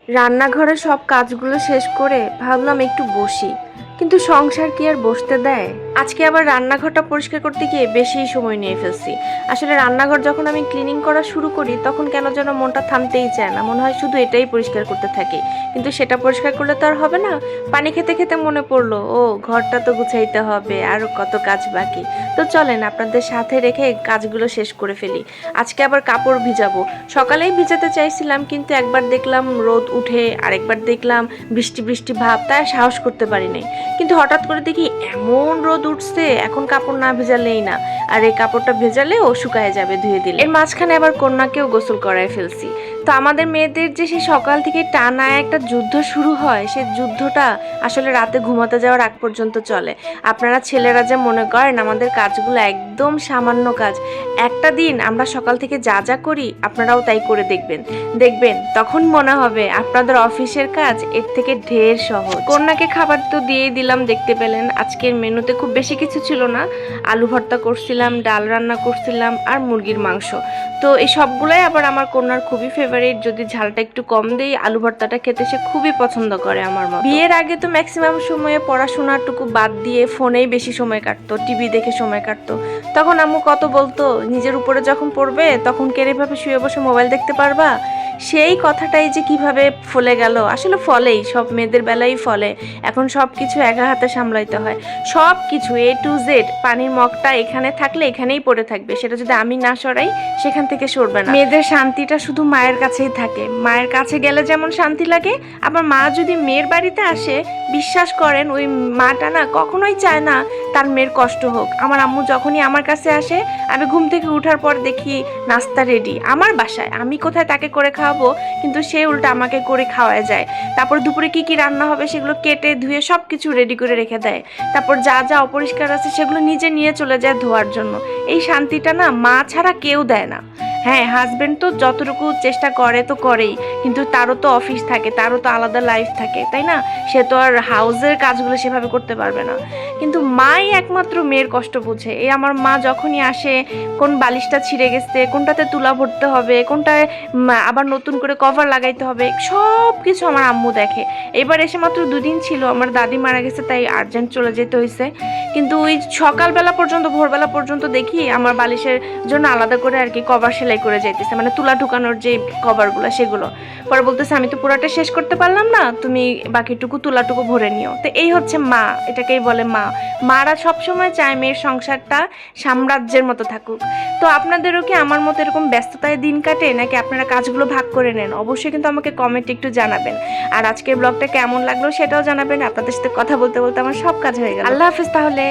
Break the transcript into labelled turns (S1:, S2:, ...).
S1: রান্নাঘরে সব কাজগুলো শেষ করে ভাবলাম একটু বসি, কিন্তু সংসার কি আর বসতে দেয়। আজকে আবার রান্নাঘরটা পরিষ্কার করতে গিয়ে বেশি সময় নিয়ে ফেলছি। আসলে রান্নাঘর যখন আমি ক্লিনিং করা শুরু করি তখন কেন যেন মনটা থামতেই চায় না, মনে হয় শুধু এটাই পরিষ্কার করতে থাকি। কিন্তু সেটা পরিষ্কার করলে তো আর হবে না। পানি খেতে খেতে মনে পড়লো, ও ঘরটা তো গুছাইতে হবে, আরও কত কাজ বাকি। তো চলেন আপনাদের সাথে রেখে কাজগুলো শেষ করে ফেলি। আজকে আবার কাপড় ভিজাবো। সকালেই ভিজাতে চাইছিলাম, কিন্তু একবার দেখলাম রোদ উঠে, আরেকবার দেখলাম বৃষ্টি বৃষ্টি ভাব, তাই সাহস করতে পারি নাই। কিন্তু হঠাৎ করে দেখি এমন রোদ উঠছে, এখন কাপড় না ভেজালেই না। আর এই কাপড়টা ভেজালেও শুকায় যাবে ধুয়ে দিলে। এর মাঝখানে আবার কন্যাকেও গোসল করায় ফেলছি। তো আমাদের মেয়েদের যে সেই সকাল থেকে টানা একটা যুদ্ধ শুরু হয়, সে যুদ্ধটা আসলে রাতে ঘুমাতে যাওয়ার আগ পর্যন্ত চলে। আপনারা ছেলেরা যে মনে করেন আমাদের কাজগুলো একদম সামান্য কাজ, একটা দিন আমরা সকাল থেকে যা যা করি আপনারাও তাই করে দেখবেন। দেখবেন তখন মনে হবে আপনাদের অফিসের কাজ এর থেকে ঢের সহজ। কন্যাকে খাবার তো দিয়েই দিলাম, দেখতে পেলেন আজকের মেনুতে খুব বেশি কিছু ছিল না। আলু ভর্তা করছিলাম, ডাল রান্না করছিলাম আর মুরগির মাংস। তো এই সবগুলাই আবার আমার কন্যার খুবই ফেভারিট। যদি ঝালটা একটু কম দেই, আলু ভর্তাটা খেতে সে খুবই পছন্দ করে আমার মতো। বিয়ের আগে তো ম্যাক্সিমাম সময়ে পড়াশোনাটুকু বাদ দিয়ে ফোনেই বেশি সময় কাটতো, টিভি দেখে সময় কাটতো। তখন আম্মু কত বলতো, নিজের উপরে যখন পড়বে তখন কেড়েভাবে শুয়ে বসে মোবাইল দেখতে পারবা। সেই কথাটাই যে কিভাবে ফলে গেল, আসলে ফলেই, সব মেয়েদের বেলায় ফলে। এখন সব কিছু একা হাতে সামলাইতে হয়, সব কিছু A to Z। পানির মগটা এখানে থাকলে এখানেই পড়ে থাকবে, সেটা যদি আমি না সরাই সেখান থেকে সরবে না। মেয়েদের শান্তিটা শুধু মায়ের কাছেই থাকে। মায়ের কাছে গেলে যেমন শান্তি লাগে, আবার মা যদি মেয়ের বাড়িতে আসে, বিশ্বাস করেন ওই মাটা না কখনোই চায় না তার মেয়ের কষ্ট হোক। আমার আম্মু যখনই আমার কাছে আসে, আমি ঘুম থেকে উঠার পর দেখি নাস্তা রেডি আমার বাসায়। আমি কোথায় তাকে করে খাওয়াবো, কিন্তু সে উল্টা আমাকে করে খাওয়ায় যায়। তারপর দুপুরে কি কি রান্না হবে সেগুলো কেটে ধুয়ে সব কিছু রেডি করে রেখে দেয়। তারপর যা যা অপরিষ্কার আছে সেগুলো নিজে নিয়ে চলে যায় ধোয়ার জন্য। এই শান্তিটা না মা ছাড়া কেউ দেয় না। হ্যাঁ, হাজবেন্ড তো যতটুকু চেষ্টা করে তো করেই, কিন্তু তারও তো অফিস থাকে, তারও তো আলাদা লাইফ থাকে, তাই না? সে তো আর হাউসের কাজগুলো সেভাবে করতে পারবে না। কিন্তু মাই একমাত্র মেয়ের কষ্ট বোঝে। এই আমার মা যখনই আসে, কোন বালিশটা ছিঁড়ে গেছে, কোনটাতে তুলা ভরতে হবে, কোনটায় আবার নতুন করে কভার লাগাইতে হবে, সব কিছু আমার আম্মু দেখে। এবার এসে মাত্র 2 দিন ছিল, আমার দাদি মারা গেছে, তাই আর্জেন্ট চলে যেতে হয়েছে। কিন্তু ওই সকালবেলা পর্যন্ত, ভোরবেলা পর্যন্ত দেখি আমার বালিশের জন্য আলাদা করে আর কি কভার সেলাই করে যাইতেছে, মানে তুলা ঢুকানোর যে কভারগুলো সেগুলো। পরে বলতেছে আমি তো পুরাটা শেষ করতে পারলাম না, তুমি বাকিটুকু তুলাটুকু ভরে নিও। তো এই হচ্ছে মা, এটাকেই বলে মা। মারা সবসময় চায় মেয়ের সংসারটা সাম্রাজ্যের মতো থাকুক। তো আপনাদেরও কি আমার মতো এরকম ব্যস্ততায় দিন কাটে, নাকি আপনারা কাজগুলো ভাগ করে নেন? অবশ্যই কিন্তু আমাকে কমেন্টে একটু জানাবেন। আর আজকের ব্লগটা কেমন লাগলো সেটাও জানাবেন। আপনাদের সাথে কথা বলতে বলতে আমার সব কাজ হয়ে গেল। আল্লাহ হাফেজ তাহলে।